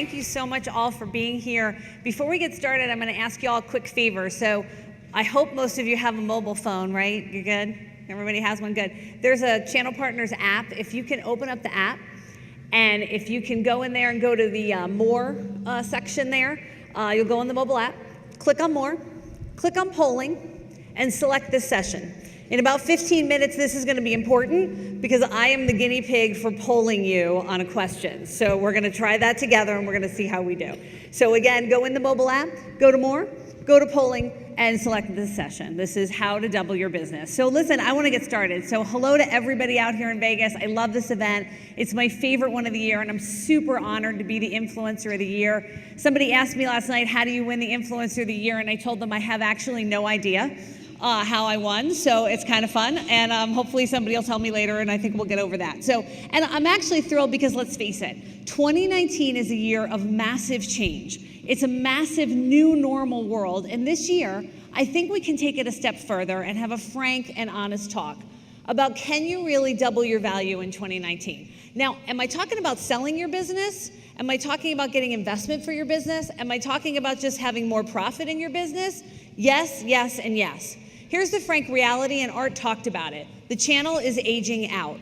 Thank you so much all for being here. Before we get started, I'm going to ask you all a quick favor. So I hope most of you have a mobile phone, right? You're good? Everybody has one? Good. There's a Channel Partners app. If you can open up the app, and if you can go in there and go to the More section there, you'll go on the mobile app, click on More, click on Polling, and select this session. In about 15 minutes, this is going to be important because I am the guinea pig for polling you on a question. So we're going to try that together, and we're going to see how we do. So again, go in the mobile app, go to More, go to Polling, and select this session. This is how to double your business. So listen, I want to get started. So hello to everybody out here in Vegas. I love this event. It's my favorite one of the year, and I'm super honored to be the Influencer of the Year. Somebody asked me last night, how do you win the Influencer of the Year? And I told them I have actually no idea how I won, so it's kind of fun, and hopefully somebody will tell me later, and I think we'll get over that. So, and I'm actually thrilled because let's face it, 2019 is a year of massive change. It's a massive new normal world, and this year, I think we can take it a step further and have a frank and honest talk about can you really double your value in 2019? Now, am I talking about selling your business? Am I talking about getting investment for your business? Am I talking about just having more profit in your business? Yes, yes, and yes. Here's the frank reality, and Art talked about it. The channel is aging out.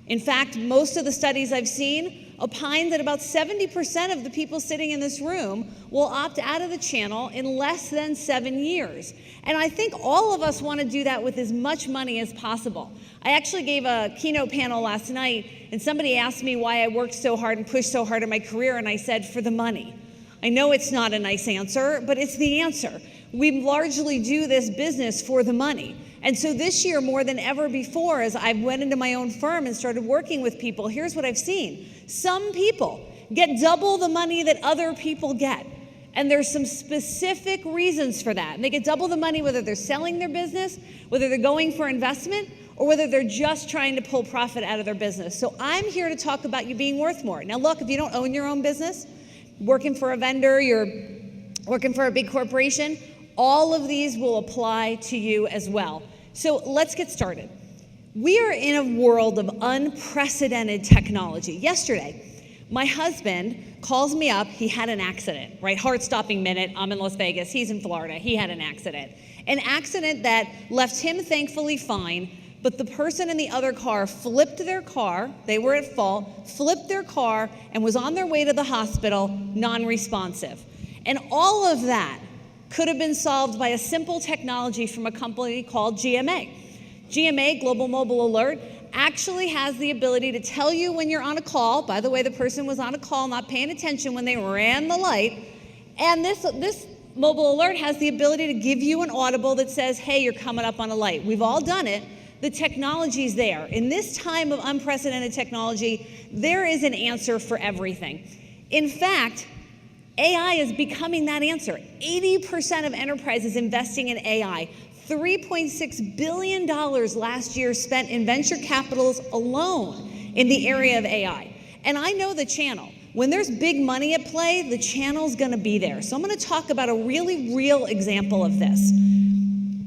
In fact, most of the studies I've seen opine that about 70% of the people sitting in this room will opt out of the channel in less than 7 years. And I think all of us want to do that with as much money as possible. I actually gave a keynote panel last night, and somebody asked me why I worked so hard and pushed so hard in my career, and I said, for the money. I know it's not a nice answer, but it's the answer. We largely do this business for the money. And so this year, more than ever before, as I went into my own firm and started working with people, here's what I've seen. Some people get double the money that other people get. And there's some specific reasons for that. And they get double the money whether they're selling their business, whether they're going for investment, or whether they're just trying to pull profit out of their business. So I'm here to talk about you being worth more. Now look, if you don't own your own business, working for a vendor, you're working for a big corporation, all of these will apply to you as well. So let's get started. We are in a world of unprecedented technology. Yesterday, my husband calls me up. He had an accident, right? Heart-stopping minute. I'm in Las Vegas. He's in Florida. He had an accident. An accident that left him thankfully fine, but the person in the other car flipped their car. They were at fault, flipped their car, and was on their way to the hospital, non-responsive. And all of that could have been solved by a simple technology from a company called GMA. GMA, Global Mobile Alert, actually has the ability to tell you when you're on a call. By the way, the person was on a call, not paying attention when they ran the light. And this mobile alert has the ability to give you an audible that says, hey, you're coming up on a light. We've all done it. The technology's there. In this time of unprecedented technology, there is an answer for everything. In fact, AI is becoming that answer. 80% of enterprises investing in AI. $3.6 billion last year spent in venture capitals alone in the area of AI. And I know the channel. When there's big money at play, the channel's gonna be there. So I'm gonna talk about a really real example of this.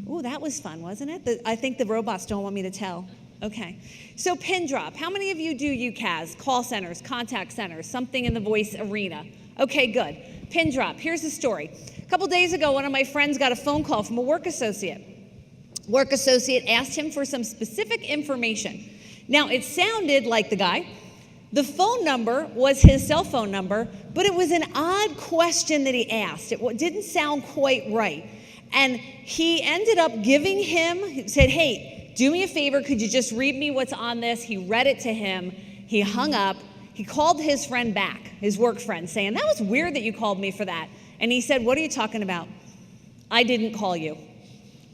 Ooh, that was fun, wasn't it? I think the robots don't want me to tell. Okay, so pin drop. How many of you do UCaaS, call centers, contact centers, something in the voice arena? Okay, good. Pin drop. Here's the story. A couple days ago, one of my friends got a phone call from a work associate. Work associate asked him for some specific information. Now, it sounded like the guy. The phone number was his cell phone number, but it was an odd question that he asked. It didn't sound quite right. And he ended up giving him, he said, hey, do me a favor, could you just read me what's on this? He read it to him. He hung up. He called his friend back, his work friend, saying, that was weird that you called me for that. And he said, what are you talking about? I didn't call you.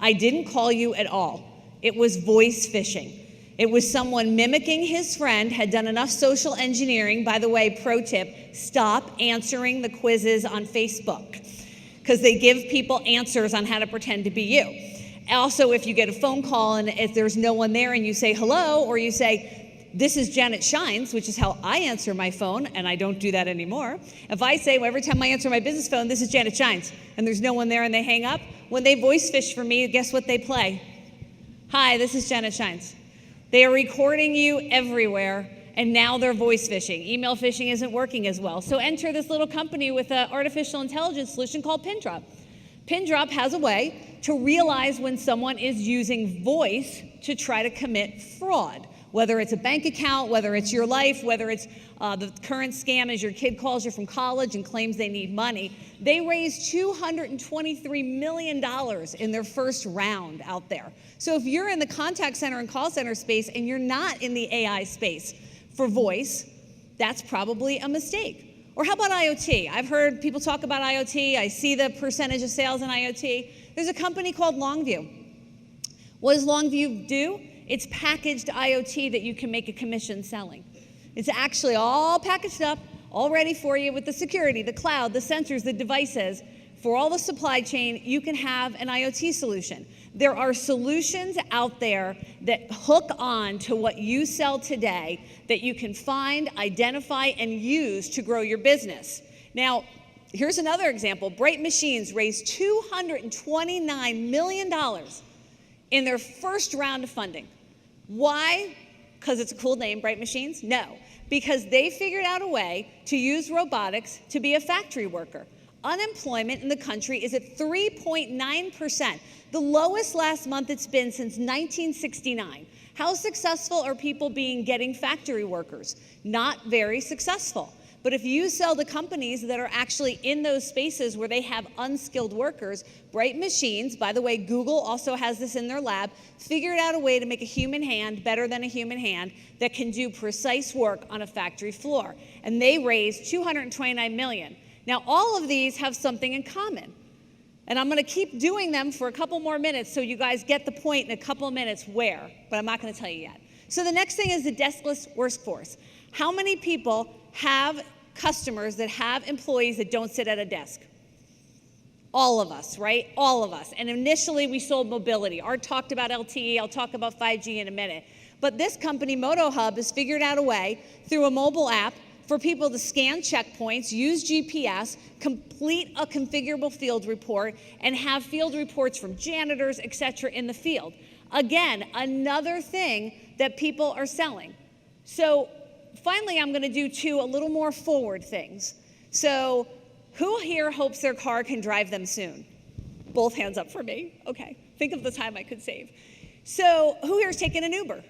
I didn't call you at all. It was voice phishing. It was someone mimicking his friend, had done enough social engineering. By the way, pro tip, stop answering the quizzes on Facebook because they give people answers on how to pretend to be you. Also, if you get a phone call and if there's no one there and you say hello, or you say, this is Janet Schijns, which is how I answer my phone, and I don't do that anymore. If I say, well, every time I answer my business phone, this is Janet Schijns, and there's no one there and they hang up, when they voice fish for me, guess what they play? Hi, this is Janet Schijns. They are recording you everywhere, and now they're voice phishing. Email phishing isn't working as well. So enter this little company with an artificial intelligence solution called Pindrop. Pindrop has a way to realize when someone is using voice to try to commit fraud, whether it's a bank account, whether it's your life, whether it's the current scam is your kid calls you from college and claims they need money. They raised $223 million in their first round out there. So if you're in the contact center and call center space and you're not in the AI space for voice, that's probably a mistake. Or how about IoT? I've heard people talk about IoT. I see the percentage of sales in IoT. There's a company called Longview. What does Longview do? It's packaged IoT that you can make a commission selling. It's actually all packaged up, all ready for you with the security, the cloud, the sensors, the devices. For all the supply chain, you can have an IoT solution. There are solutions out there that hook on to what you sell today that you can find, identify, and use to grow your business. Now, here's another example. Bright Machines raised $229 million in their first round of funding. Why? Because it's a cool name, Bright Machines? No, because they figured out a way to use robotics to be a factory worker. Unemployment in the country is at 3.9%, the lowest last month it's been since 1969. How successful are people getting factory workers? Not very successful. But if you sell to companies that are actually in those spaces where they have unskilled workers, Bright Machines, by the way, Google also has this in their lab, figured out a way to make a human hand better than a human hand that can do precise work on a factory floor. And they raised $229 million. Now, all of these have something in common. And I'm going to keep doing them for a couple more minutes so you guys get the point in a couple of minutes where, but I'm not going to tell you yet. So the next thing is the deskless workforce. How many people have customers that have employees that don't sit at a desk? All of us, right? All of us. And initially we sold mobility. Art talked about LTE. I'll talk about 5G in a minute. But this company, MotoHub, has figured out a way through a mobile app for people to scan checkpoints, use GPS, complete a configurable field report, and have field reports from janitors, et cetera, in the field. Again, another thing that people are selling. So finally, I'm going to do two a little more forward things. So who here hopes their car can drive them soon? Both hands up for me. Okay, think of the time I could save. So who here is taking an Uber?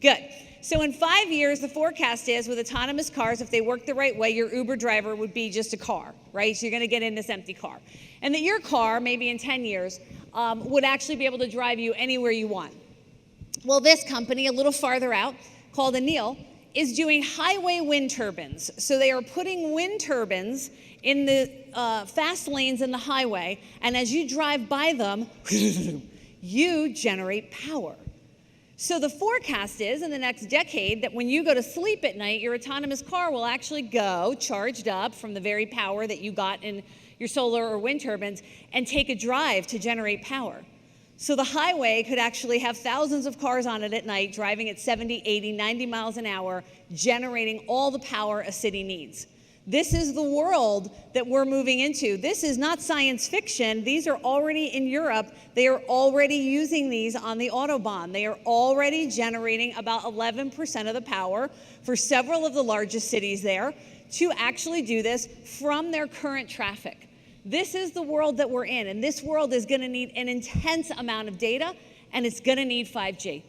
Good. So in 5 years, the forecast is with autonomous cars, if they work the right way, your Uber driver would be just a car, right? So you're going to get in this empty car. And that your car, maybe in 10 years, would actually be able to drive you anywhere you want. Well, this company, a little farther out, called Enel, is doing highway wind turbines. So they are putting wind turbines in the fast lanes in the highway, and as you drive by them, you generate power. So the forecast is in the next decade that when you go to sleep at night, your autonomous car will actually go charged up from the very power that you got in your solar or wind turbines and take a drive to generate power. So the highway could actually have thousands of cars on it at night, driving at 70, 80, 90 miles an hour, generating all the power a city needs. This is the world that we're moving into. This is not science fiction. These are already in Europe. They are already using these on the Autobahn. They are already generating about 11% of the power for several of the largest cities there to actually do this from their current traffic. This is the world that we're in, and this world is going to need an intense amount of data, and it's going to need 5G. In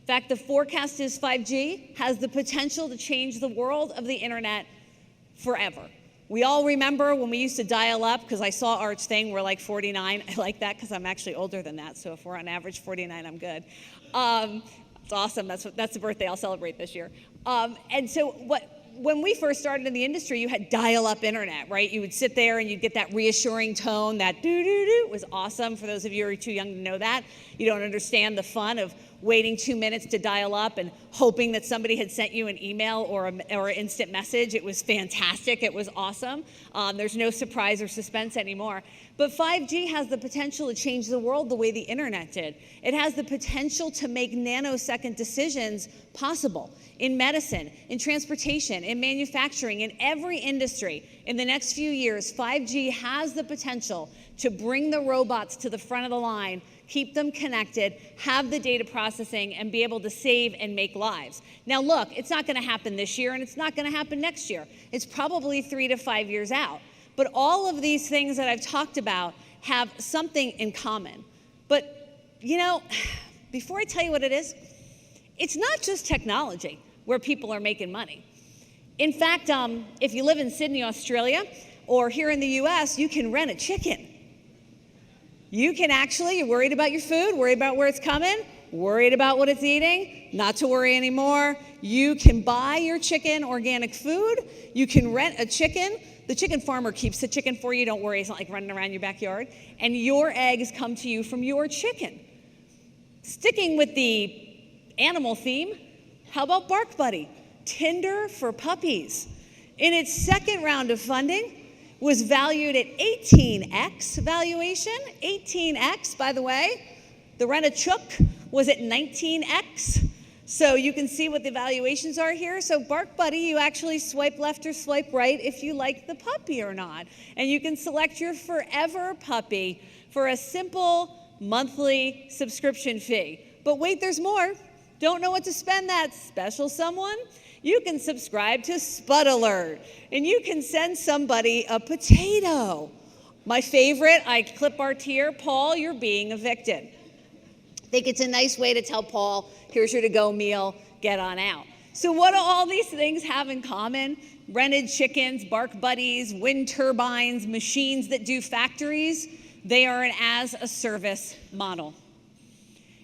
fact, the forecast is 5G has the potential to change the world of the internet forever. We all remember when we used to dial up, because I saw Art's thing, we're like 49. I like that because I'm actually older than that, so if we're on average 49, I'm good. It's awesome. That's the birthday I'll celebrate this year. And so when we first started in the industry, you had dial-up internet, right? You would sit there and you'd get that reassuring tone, that doo-doo-doo. It was awesome. For those of you who are too young to know that, you don't understand the fun of waiting 2 minutes to dial up and hoping that somebody had sent you an email or an instant message. It was fantastic. It was awesome. There's no surprise or suspense anymore. But 5G has the potential to change the world the way the internet did. It has the potential to make nanosecond decisions possible in medicine, in transportation, in manufacturing, in every industry. In the next few years, 5G has the potential to bring the robots to the front of the line, keep them connected, have the data processing, and be able to save and make lives. Now look, it's not gonna happen this year, and it's not gonna happen next year. It's probably 3 to 5 years out. But all of these things that I've talked about have something in common. But you know, before I tell you what it is, it's not just technology where people are making money. In fact, if you live in Sydney, Australia, or here in the US, you can rent a chicken. You can actually, you're worried about your food, worried about where it's coming, worried about what it's eating, not to worry anymore. You can buy your chicken organic food. You can rent a chicken. The chicken farmer keeps the chicken for you. Don't worry, it's not like running around your backyard. And your eggs come to you from your chicken. Sticking with the animal theme, how about Bark Buddy? Tinder for puppies. In its second round of funding, was valued at 18x valuation. 18x, by the way. The Rent-A-Chook was at 19x. So you can see what the valuations are here. So Bark Buddy, you actually swipe left or swipe right if you like the puppy or not. And you can select your forever puppy for a simple monthly subscription fee. But wait, there's more. Don't know what to spend that special someone? You can subscribe to Spud Alert, and you can send somebody a potato. My favorite, I clip art here, Paul, you're being evicted. I think it's a nice way to tell Paul, here's your to-go meal, get on out. So what do all these things have in common? Rented chickens, Bark Buddies, wind turbines, machines that do factories. They are an as-a-service model.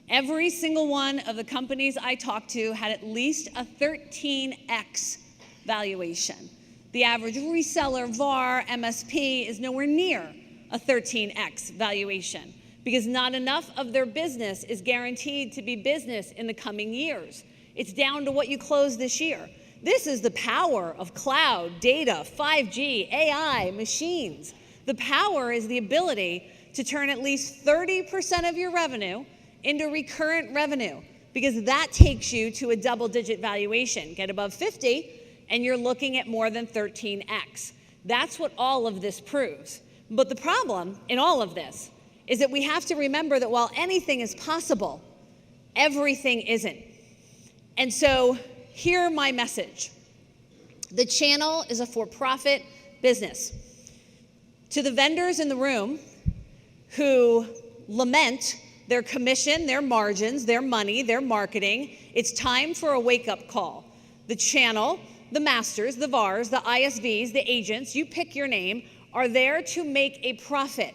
Every single one of the companies I talked to had at least a 13x valuation. The average reseller, VAR, MSP is nowhere near a 13x valuation because not enough of their business is guaranteed to be business in the coming years. It's down to what you close this year. This is the power of cloud, data, 5G, AI, machines. The power is the ability to turn at least 30% of your revenue into recurrent revenue, because that takes you to a double-digit valuation. Get above 50, and you're looking at more than 13x. That's what all of this proves. But the problem in all of this is that we have to remember that while anything is possible, everything isn't. And so hear my message. The channel is a for-profit business. To the vendors in the room who lament their commission, their margins, their money, their marketing, it's time for a wake-up call. The channel, the masters, the VARs, the ISVs, the agents, you pick your name, are there to make a profit.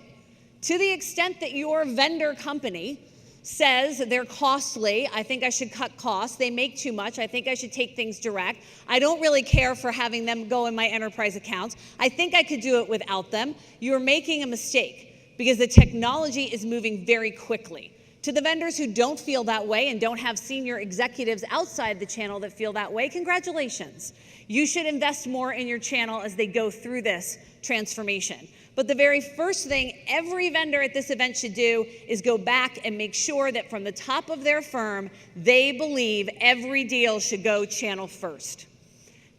To the extent that your vendor company says they're costly, I think I should cut costs, they make too much, I think I should take things direct, I don't really care for having them go in my enterprise accounts, I think I could do it without them, you're making a mistake. Because the technology is moving very quickly. To the vendors who don't feel that way and don't have senior executives outside the channel that feel that way, congratulations. You should invest more in your channel as they go through this transformation. But the very first thing every vendor at this event should do is go back and make sure that from the top of their firm, they believe every deal should go channel first.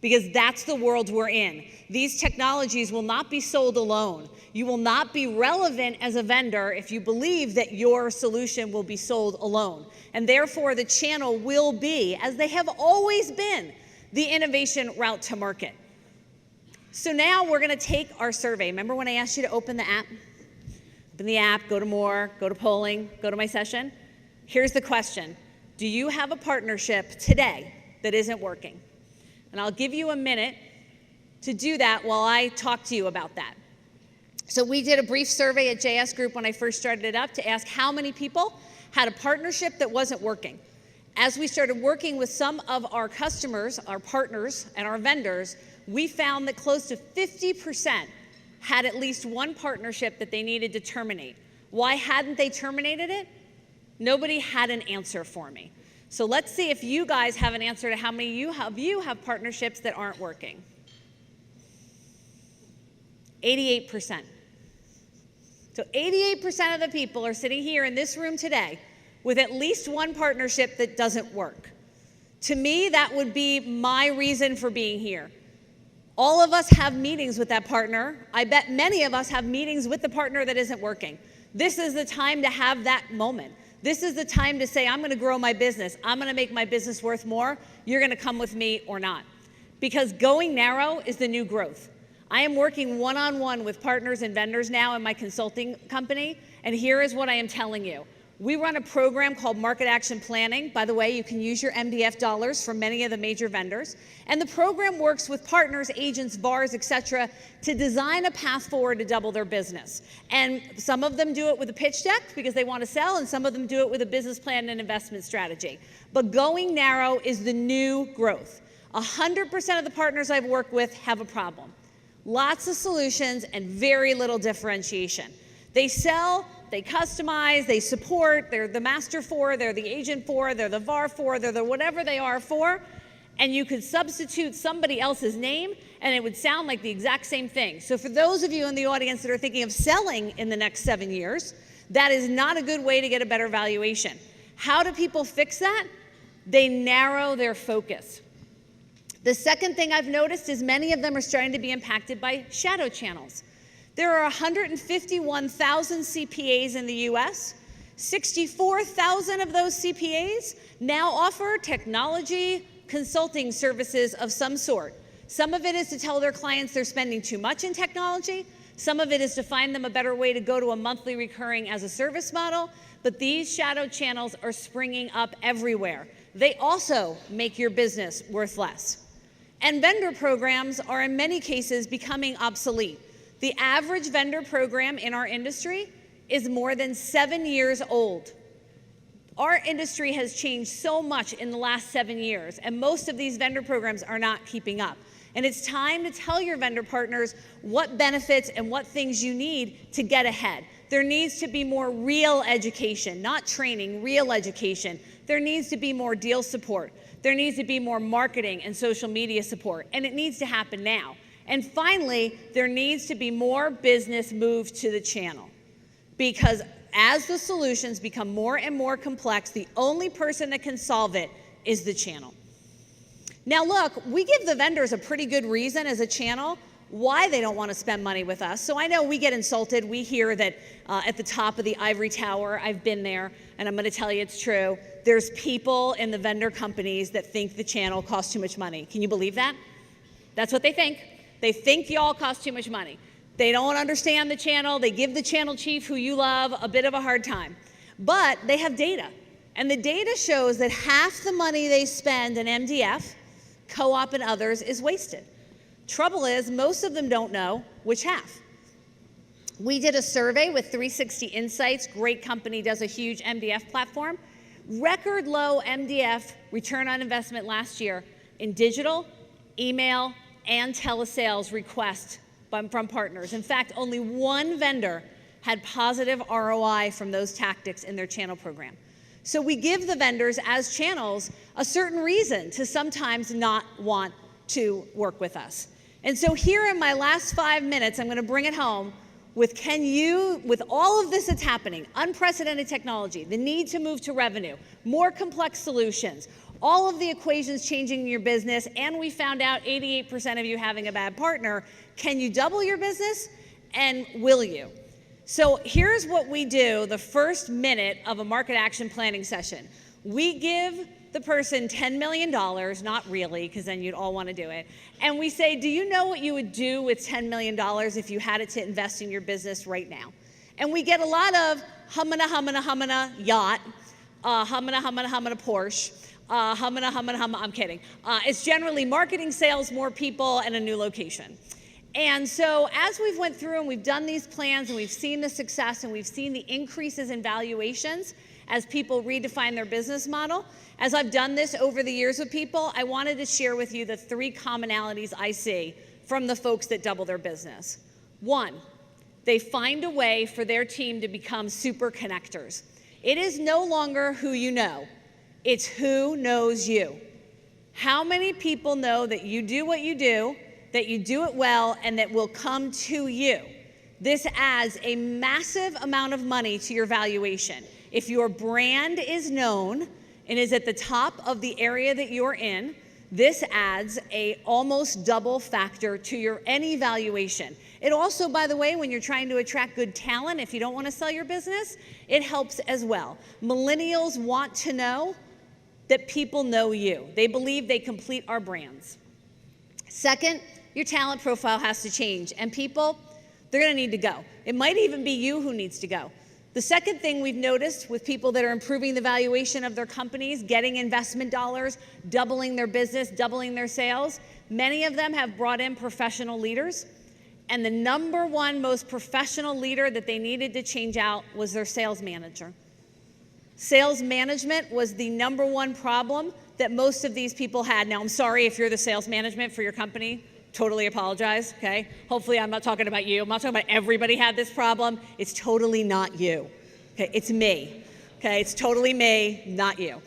Because that's the world we're in. These technologies will not be sold alone. You will not be relevant as a vendor if you believe that your solution will be sold alone. And therefore, the channel will be, as they have always been, the innovation route to market. So now we're gonna take our survey. Remember when I asked you to open the app? Open the app, go to more, go to polling, go to my session. Here's the question. Do you have a partnership today that isn't working? And I'll give you a minute to do that while I talk to you about that. So we did a brief survey at JS Group when I first started it up to ask how many people had a partnership that wasn't working. As we started working with some of our customers, our partners, and our vendors, we found that close to 50% had at least one partnership that they needed to terminate. Why hadn't they terminated it? Nobody had an answer for me. So let's see if you guys have an answer to how many of you have partnerships that aren't working. 88%. So 88% of the people are sitting here in this room today with at least one partnership that doesn't work. To me, that would be my reason for being here. All of us have meetings with that partner. I bet many of us have meetings with the partner that isn't working. This is the time to have that moment. This is the time to say, I'm going to grow my business. I'm going to make my business worth more. You're going to come with me or not. Because going narrow is the new growth. I am working one-on-one with partners and vendors now in my consulting company, and here is what I am telling you. We run a program called Market Action Planning. By the way, you can use your MDF dollars from many of the major vendors. And the program works with partners, agents, VARs, et cetera, to design a path forward to double their business. And some of them do it with a pitch deck because they want to sell, and some of them do it with a business plan and investment strategy. But going narrow is the new growth. 100% of the partners I've worked with have a problem. Lots of solutions and very little differentiation. They sell, they customize, they support, they're the master for, they're the agent for, they're the VAR for, they're the whatever they are for, and you could substitute somebody else's name and it would sound like the exact same thing. So for those of you in the audience that are thinking of selling in the next 7 years, that is not a good way to get a better valuation. How do people fix that? They narrow their focus. The second thing I've noticed is many of them are starting to be impacted by shadow channels. There are 151,000 CPAs in the US. 64,000 of those CPAs now offer technology consulting services of some sort. Some of it is to tell their clients they're spending too much in technology. Some of it is to find them a better way to go to a monthly recurring as a service model. But these shadow channels are springing up everywhere. They also make your business worth less. And vendor programs are in many cases becoming obsolete. The average vendor program in our industry is more than 7 years old. Our industry has changed so much in the last 7 years, and most of these vendor programs are not keeping up. And it's time to tell your vendor partners what benefits and what things you need to get ahead. There needs to be more real education, not training, real education. There needs to be more deal support. There needs to be more marketing and social media support, and it needs to happen now. And finally, there needs to be more business moved to the channel, because as the solutions become more and more complex, the only person that can solve it is the channel. Now look, we give the vendors a pretty good reason as a channel why they don't want to spend money with us. So I know we get insulted. We hear that at the top of the ivory tower, I've been there, and I'm going to tell you it's true. There's people in the vendor companies that think the channel costs too much money. Can you believe that? That's what they think. They think y'all cost too much money. They don't understand the channel. They give the channel chief, who you love, a bit of a hard time. But they have data. And the data shows that half the money they spend in MDF, co-op and others, is wasted. Trouble is, most of them don't know which half. We did a survey with 360 Insights. Great company, does a huge MDF platform. Record low MDF return on investment last year in digital, email, and telesales requests from partners. In fact, only one vendor had positive ROI from those tactics in their channel program. So we give the vendors as channels a certain reason to sometimes not want to work with us. And so here in my last 5 minutes, I'm going to bring it home with with all of this that's happening, unprecedented technology, the need to move to revenue, more complex solutions, all of the equations changing in your business, and we found out 88% of you having a bad partner. Can you double your business, and will you? So here's what we do the first minute of a market action planning session. We give the person $10 million, not really, because then you'd all want to do it, and we say, do you know what you would do with $10 million if you had it to invest in your business right now? And we get a lot of hummina yacht, hummina Porsche, hummina, I'm kidding. It's generally marketing, sales, more people, and a new location. And so as we've went through and we've done these plans and we've seen the success and we've seen the increases in valuations as people redefine their business model, as I've done this over the years with people, I wanted to share with you the 3 commonalities I see from the folks that double their business. 1, they find a way for their team to become super connectors. It is no longer who you know. It's who knows you. How many people know that you do what you do, that you do it well, and that will come to you? This adds a massive amount of money to your valuation. If your brand is known and is at the top of the area that you're in, this adds a almost double factor to your any valuation. It also, by the way, when you're trying to attract good talent, if you don't want to sell your business, it helps as well. Millennials want to know that people know you. They believe they complete our brands. Second, your talent profile has to change, and people, they're going to need to go. It might even be you who needs to go. The second thing we've noticed with people that are improving the valuation of their companies, getting investment dollars, doubling their business, doubling their sales, many of them have brought in professional leaders, and the number one most professional leader that they needed to change out was their sales manager. Sales management was the number one problem that most of these people had. Now, I'm sorry if you're the sales management for your company. Totally apologize, okay? Hopefully I'm not talking about you. I'm not talking about everybody had this problem. It's totally not you, okay? It's me, okay? It's totally me, not you.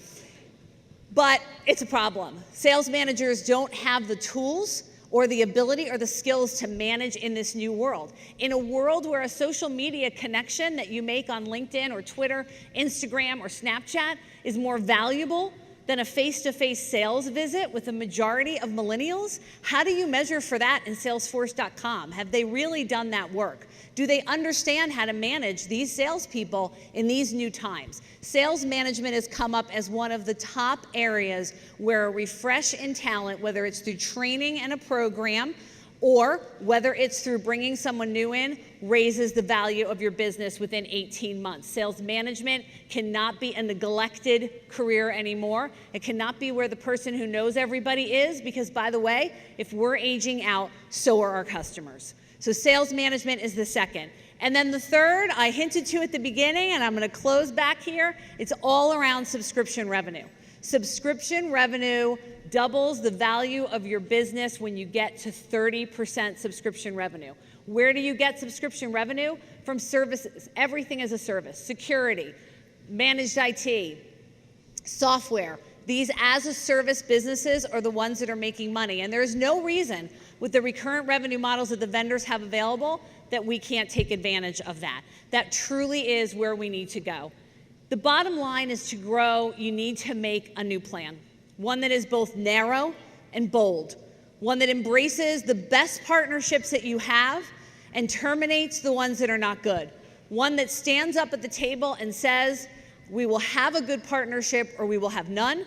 But it's a problem. Sales managers don't have the tools or the ability or the skills to manage in this new world. In a world where a social media connection that you make on LinkedIn or Twitter, Instagram, or Snapchat is more valuable than a face-to-face sales visit with a majority of millennials, how do you measure for that in Salesforce.com? Have they really done that work? Do they understand how to manage these salespeople in these new times? Sales management has come up as one of the top areas where a refresh in talent, whether it's through training and a program, or whether it's through bringing someone new in, raises the value of your business within 18 months. Sales management cannot be a neglected career anymore. It cannot be where the person who knows everybody is, because, by the way, if we're aging out, so are our customers. So sales management is the second. And then the third, I hinted to at the beginning, and I'm going to close back here, it's all around subscription revenue. Subscription revenue doubles the value of your business when you get to 30% subscription revenue. Where do you get subscription revenue? From services. Everything as a service. Security, managed IT, software. These as-a-service businesses are the ones that are making money. And there's no reason with the recurrent revenue models that the vendors have available that we can't take advantage of that. That truly is where we need to go. The bottom line is to grow, you need to make a new plan. One that is both narrow and bold. One that embraces the best partnerships that you have and terminates the ones that are not good. One that stands up at the table and says, we will have a good partnership or we will have none.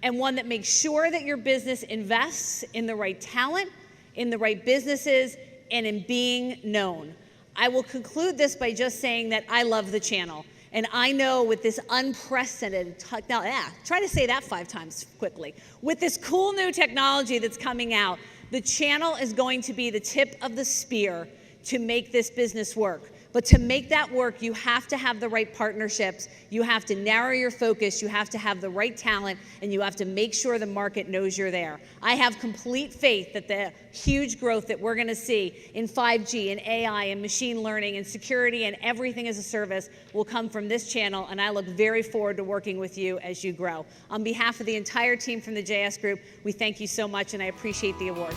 And one that makes sure that your business invests in the right talent, in the right businesses, and in being known. I will conclude this by just saying that I love the channel. And I know with this unprecedented, try to say that 5 times quickly. With this cool new technology that's coming out, the channel is going to be the tip of the spear to make this business work. But to make that work, you have to have the right partnerships, you have to narrow your focus, you have to have the right talent, and you have to make sure the market knows you're there. I have complete faith that the huge growth that we're gonna see in 5G and AI and machine learning and security and everything as a service will come from this channel, and I look very forward to working with you as you grow. On behalf of the entire team from the JS Group, we thank you so much, and I appreciate the award.